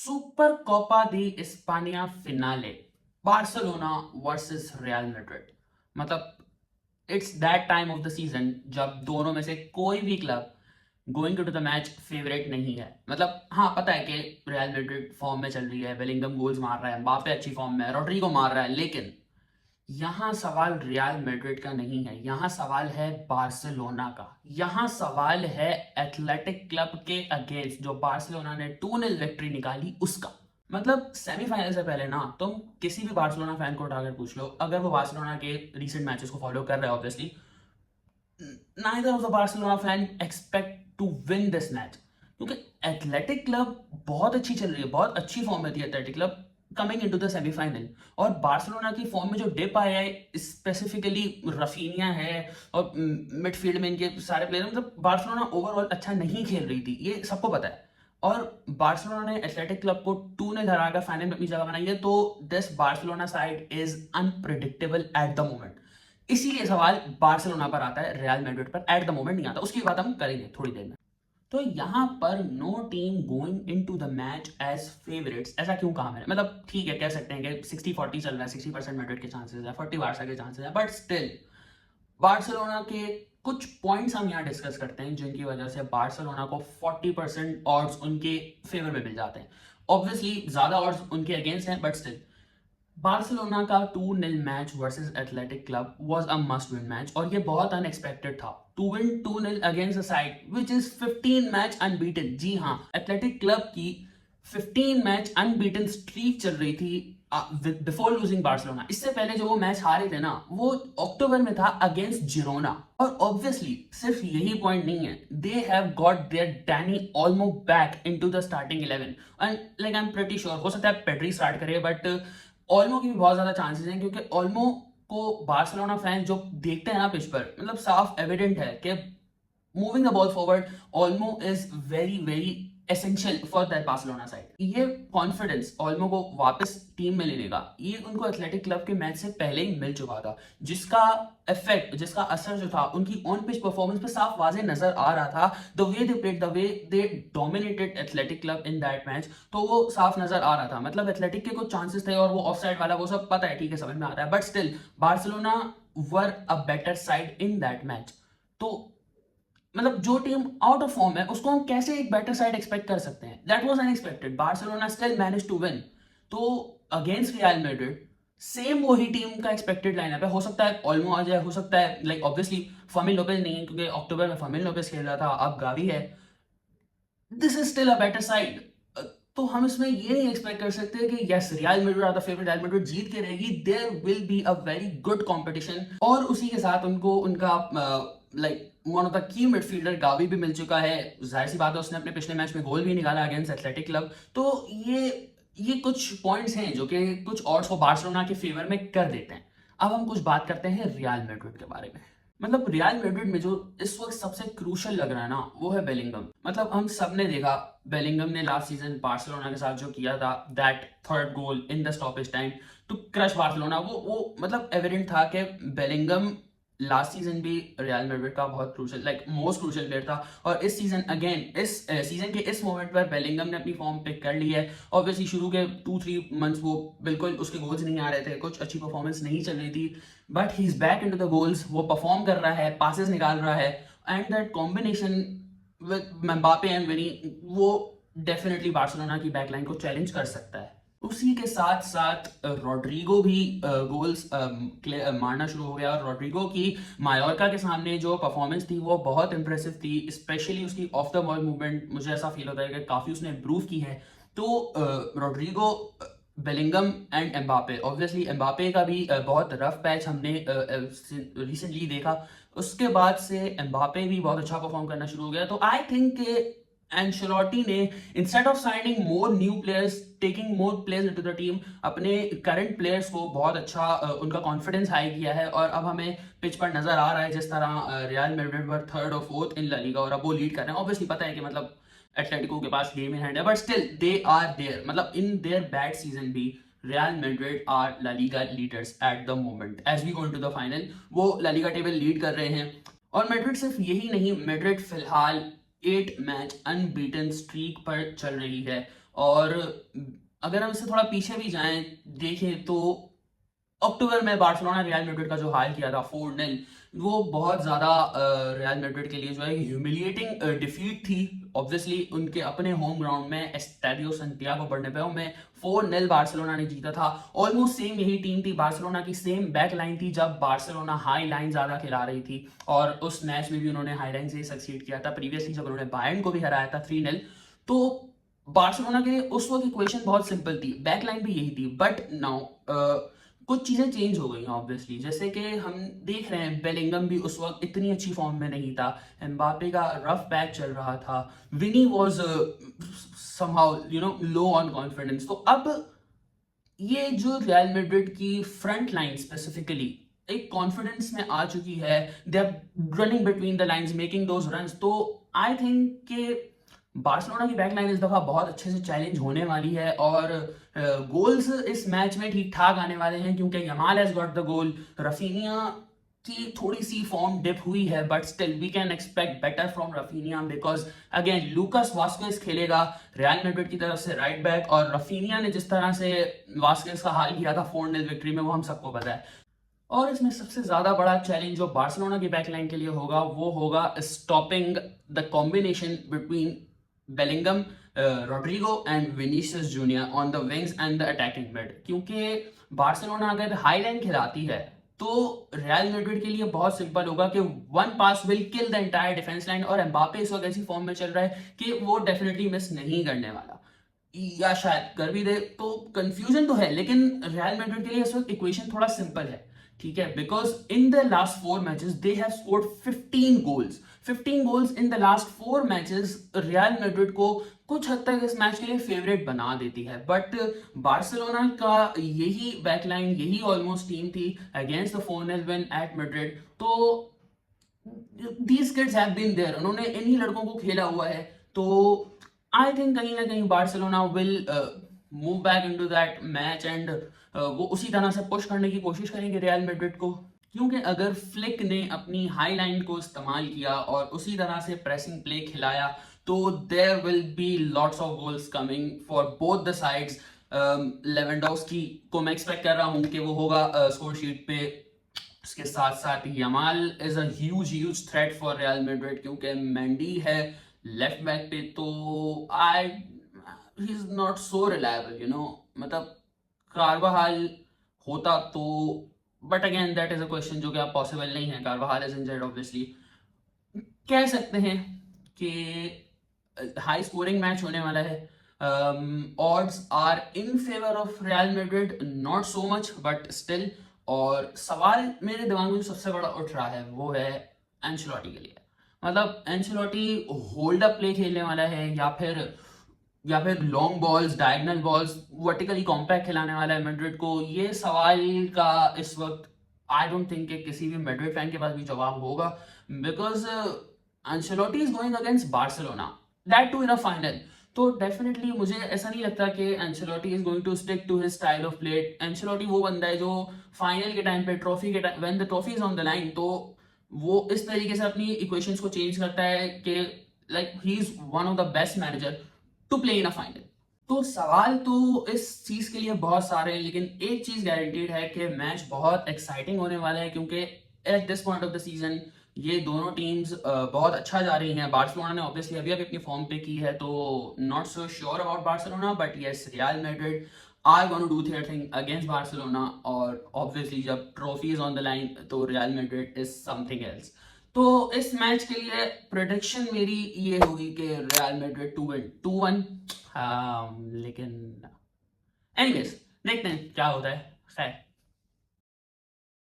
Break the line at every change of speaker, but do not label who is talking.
Super Copa de España finale, Barcelona versus Real Madrid. मतलब it's that time of the season जब दोनों में से कोई भी club going to the match favourite नहीं है। मतलब हाँ, पता है कि रियल मैड्रिड फॉर्म में चल रही है, बेलिंगम गोल्स मार रहा है, एम्बापे अच्छी फॉर्म में है, रोड्रिगो मार रहा है, लेकिन यहाँ सवाल रियल मैड्रिड का नहीं है, यहाँ सवाल है बार्सिलोना का। यहाँ सवाल है एथलेटिक क्लब के अगेंस्ट जो बार्सिलोना ने 2-0 विक्ट्री निकाली उसका। मतलब सेमीफाइनल से पहले ना तुम किसी भी बार्सिलोना फैन को उठाकर पूछ लो, अगर वो बार्सिलोना के रीसेंट मैचेस को फॉलो कर रहा है, obviously neither of the Barcelona fan expect to win this match, क्योंकि एथलेटिक क्लब बहुत अच्छी चल रही है, बहुत अच्छी फॉर्म में थी athletic club coming into the semifinal. और बार्सिलोना की फॉर्म में जो डिप आया है, स्पेसिफिकली रफीनिया है और मिडफील्ड में इनके सारे प्लेयर, मतलब बार्सिलोना ओवरऑल अच्छा नहीं खेल रही थी, ये सबको पता है। और बार्सिलोना ने एथलेटिक क्लब को 2-0 हराकर फाइनल में अपनी जगह बनाई है, तो this Barcelona side is unpredictable eight the moment. इसीलिए सवाल बार्सिलोना पर आता है, रियल मैड्रिड पर एट द मोमेंट नहीं आता। उसकी बात हम करेंगे थोड़ी देर में। तो यहां पर no team going into the match as favourites, ऐसा क्यों कहा मैंने? मतलब ठीक है, कह सकते हैं कि 60-40 चल रहा है, 60% मैड्रिड के चांसेस है, 40 बार्सा के चांसेस है, बट स्टिल बार्सिलोना के कुछ पॉइंट्स हम यहाँ डिस्कस करते हैं जिनकी वजह से बार्सिलोना को 40% ऑड्स उनके फेवर में मिल जाते हैं। ऑब्वियसली ज्यादा ऑड्स उनके अगेंस्ट हैं, बट स्टिल बार्सिलोना का 2-0 match versus Athletic club was a must win match, और ये बहुत अनएक्सपेक्टेड था to win 2-0 against a side which is 15 match unbeaten. जी हाँ, एथलेटिक क्लब की 15 मैच अनबीटन स्ट्रीक चल रही थी बिफोर लूजिंग बार्सिलोना। इससे पहले जो वो मैच हारे थे ना, वो अक्टूबर में था अगेंस्ट जिरोना। और ऑब्वियसली सिर्फ यही पॉइंट नहीं है, they have got there Dani Olmo back into the starting 11 and like I am pretty sure हो सकता है पेड्री स्टार्ट करे, बट ओल्मो की भी बहुत ज्यादा चांसेस हैं, क्योंकि ओल्मो को बार्सिलोना फैंस जो देखते हैं ना पिच पर, मतलब साफ एविडेंट है कि moving the ball forward Olmo is very very essential for that Barcelona side. ये कॉन्फिडेंस ओल्मो को वापस टीम में लेने का, ये उनको एथलेटिक क्लब के मैच से पहले ही मिल चुका था, जिसका इफेक्ट, जिसका असर जो था उनकी ऑन पिच परफॉर्मेंस पे साफ वाजे नजर आ रहा था। The way they played, the way they dominated athletic club in that match, तो वो साफ नजर आ रहा था। मतलब एथलेटिक के कुछ चांसेस थे और वो ऑफसाइड वाला वो सब पता है, ठीक है, समझ में आता है, but still Barcelona were a better side in that match. तो मतलब जो टीम आउट ऑफ फॉर्म है उसको हम कैसे एक बेटर साइड एक्सपेक्ट कर सकते हैं? That was unexpected, Barcelona still manage to win. तो अगेंस्ट रियल मैड्रिड सेम वही टीम का एक्सपेक्टेड लाइनअप है। हो सकता है ओल्मो आ जाए, हो सकता है लाइक ऑब्वियसली फर्मिन लोपेज नहीं है, क्योंकि अक्टूबर में फर्मिन लोपेज खेल रहा था, अब गावी है। This is still a better side. तो हम इसमें ये नहीं एक्सपेक्ट कर सकते कि yes Real Madrid are the favourite, Real Madrid जीत के रहेगी। There will be a very good competition, और उसी के साथ उनको उनका like one of the key midfielder Gavi भी मिल चुका है। जाहिर सी बात है, उसने अपने पिछले मैच में गोल भी निकाला अगेंस्ट एथलेटिक क्लब। तो ये कुछ पॉइंट्स हैं जो कि कुछ ऑड्स को बार्सिलोना के फेवर में कर देते हैं। अब हम कुछ बात करते हैं रियल मैड्रिड के बारे में। मतलब रियल मैड्रिड में जो इस वक्त सबसे क्रूशल लग रहा है ना, वो है बेलिंगम। मतलब हम सब ने देखा बेलिंगम ने लास्ट सीजन बार्सिलोना के साथ जो किया था, that third goal in the stoppage time to crush Barcelona, वो मतलब एविडेंट था कि बेलिंगम लास्ट सीजन भी रियल मैड्रिड का बहुत crucial, like most crucial player था। और इस सीजन अगेन, इस सीजन के इस मोमेंट पर बेलिंगम ने अपनी फॉर्म पिक कर ली है। ऑब्वियसली शुरू के 2-3 मंथ्स वो बिल्कुल उसके गोल्स नहीं आ रहे थे, कुछ अच्छी परफॉर्मेंस नहीं चल रही थी, but he is back into the goals. वो परफॉर्म कर रहा है, पासेस निकाल रहा है, and that combination with Mbappe and Vini, वो डेफिनेटली बार्सिलोना की बैकलाइन को चैलेंज कर सकता है। उसी के साथ साथ रोड्रिगो भी गोल्स मारना शुरू हो गया, और रोड्रिगो की मायोर्का के सामने जो परफॉर्मेंस थी वो बहुत इंप्रेसिव थी। स्पेशली उसकी ऑफ द बॉल मूवमेंट, मुझे ऐसा फील होता है कि काफ़ी उसने इम्प्रूव की है। तो Rodrygo, Bellingham and Mbappe, obviously Mbappe का भी बहुत रफ पैच हमने रिसेंटली देखा। उसके बाद से एम्बापे भी बहुत अच्छा परफॉर्म करना शुरू हो गया। तो आई थिंक एंशेलोटी ने instead of signing more new players, taking more players into the team, अपने करंट प्लेयर्स को बहुत अच्छा उनका कॉन्फिडेंस हाई किया है। और अब हमें पिच पर नजर आ रहा है जिस तरह रियल मैड्रिड वर थर्ड और फोर्थ इन ला लीगा, और अब वो लीड कर रहे हैं। ऑब्वियसली पता है कि मतलब एटलेटिको के पास गेम इन हैंड है, but still they are there. मतलब इन देयर बैड सीजन भी Real Madrid are La Liga leaders at the moment as we go into the final. वो ला लीगा टेबल लीड कर रहे हैं। और Madrid सिर्फ यही नहीं, मैड्रिड फिलहाल 8 मैच अनबीटन स्ट्रीक पर चल रही है। और अगर हम इससे थोड़ा पीछे भी जाएं, देखें तो अक्टूबर में बार्सिलोना रियल मैड्रिड का जो हाल किया था 4-0, वो बहुत ज़्यादा रियल मैड्रिड के लिए जो है ह्यूमिलिएटिंग डिफीट थी। ऑब्वियसली उनके अपने होम ग्राउंड में एस्टेडियो सैंटियागो बर्नाब्यूम में 4-0 बार्सिलोना ने जीता था। ऑलमोस्ट सेम यही टीम थी, बार्सिलोना की सेम बैक लाइन थी जब बार्सिलोना हाई लाइन ज़्यादा खिला रही थी, और उस मैच में भी उन्होंने हाई लाइन से ही सक्सीड किया था प्रीवियसली जब उन्होंने बायर्न को भी हराया था 3-0। तो बार्सिलोना के लिए उस वक्त इक्वेशन बहुत सिंपल थी, बैक लाइन भी यही थी। बट नाउ कुछ चीजें चेंज हो गई हैं ऑब्वियसली, जैसे कि हम देख रहे हैं बेलिंगम भी उस वक्त इतनी अच्छी फॉर्म में नहीं था, एम्बापे का रफ पैच चल रहा था, Vini was somehow low on confidence. तो अब ये जो रियल मैड्रिड की फ्रंट लाइन स्पेसिफिकली एक कॉन्फिडेंस में आ चुकी है, they are running between the lines making those runs. तो आई थिंक कि बार्सिलोना की बैक लाइन इस दफा बहुत अच्छे से चैलेंज होने वाली है, और गोल्स इस मैच में ठीक ठाक आने वाले हैं क्योंकि Yamal has got the goal. Raphinha की थोड़ी सी फॉर्म डिप हुई है, but still we can expect better from Raphinha because again Lucas Vázquez खेलेगा रियल मैड्रिड की तरफ से राइट बैक, और रफीनिया ने जिस तरह से वास्केस का हाल किया था 4-0 विक्ट्री में वो हम सबको पता है। और इसमें सबसे ज्यादा बड़ा चैलेंज जो बार्सिलोना की बैकलाइन के लिए होगा वो होगा stopping the combination between Bellingham, Rodrygo and Vinicius junior on the wings and the attacking mid. क्योंकि बार्सिलोना अगर हाई लाइन खिलाती है तो रियल मैड्रिड के लिए बहुत सिंपल होगा कि one pass will kill the entire defence line, और एम्बापे इस वक्त ऐसी फॉर्म में चल रहा है कि वो डेफिनेटली मिस नहीं करने वाला, या शायद कर भी दे। तो कंफ्यूजन तो है, लेकिन रियल मैड्रिड के लिए इस वक्त इक्वेशन थोड़ा सिंपल है, ठीक है, because in the last 4 matches they have scored 15 goals in the last 4 matches. Real Madrid को कुछ हद तक इस मैच के लिए फेवरेट बना देती है, बट बार्सिलोना का यही बैकलाइन, यही ऑलमोस्ट टीम थी against the 4-0 win at Madrid. तो these kids have been there, उन्होंने इन्हीं लड़कों को खेला हुआ है। तो आई थिंक कहीं ना कहीं Barcelona will move back into that match, and वो उसी तरह से पुश करने की कोशिश करेंगे रियल मैड्रिड को। क्योंकि अगर फ्लिक ने अपनी हाई लाइन को इस्तेमाल किया और उसी तरह से प्रेसिंग प्ले खिलाया तो there will be lots of goals coming for both the sides. Lewandowski को मैं एक्सपेक्ट कर रहा हूं कि वो होगा स्कोर शीट पे। उसके साथ साथ Yamal is a huge threat for Real Madrid, क्योंकि मेंडी है लेफ्ट बैक पे, तो I he is not so reliable मतलब कार्वाहाल होता तो, but again that is a question जो कि आप पॉसिबल नहीं है, कार्वाहाल इज इंजर्ड ऑब्वियसली। कह सकते हैं कि हाई स्कोरिंग मैच होने वाला है। Odds are in favour of Real Madrid, not so much but still. और सवाल मेरे दिमाग में जो सबसे बड़ा उठ रहा है वो है एंचेलोटी के लिए। मतलब एंचेलोटी होल्ड अप प्ले खेलने वाला है या फिर long balls, diagonal balls, vertically compact खिलाने वाला है मैड्रिड को। ये सवाल का इस वक्त आई डोंट थिंक कि किसी भी मैड्रिड फैन के पास भी जवाब होगा, because Ancelotti is going against Barcelona, that too in a final. तो डेफिनेटली मुझे ऐसा नहीं लगता कि Ancelotti is going to stick to his style of play. Ancelotti वो बंदा है जो फाइनल के टाइम पे, ट्रॉफी के time, when the trophy is on the line, तो वो इस तरीके से अपनी इक्वेशंस को चेंज करता है कि like he is one of the best manager to play in a final. तो सवाल तो इस चीज के लिए बहुत सारे हैं, लेकिन एक चीज गारंटीड है कि मैच बहुत एक्साइटिंग होने वाला है, क्योंकि at this point of the season ये दोनों टीम्स बहुत अच्छा जा रही हैं। बार्सिलोना ने ऑब्वियसली अभी अभी अपनी फॉर्म पे की है, तो not so sure about Barcelona, but yes Real Madrid are gonna do their thing against Barcelona. और ऑब्वियसली जब trophy is on the line तो Real Madrid is something else. तो इस मैच के लिए प्रेडिक्शन मेरी ये होगी कि रियल मैड्रिड 2-1। लेकिन एनीवेज देखते हैं क्या होता है। खैर।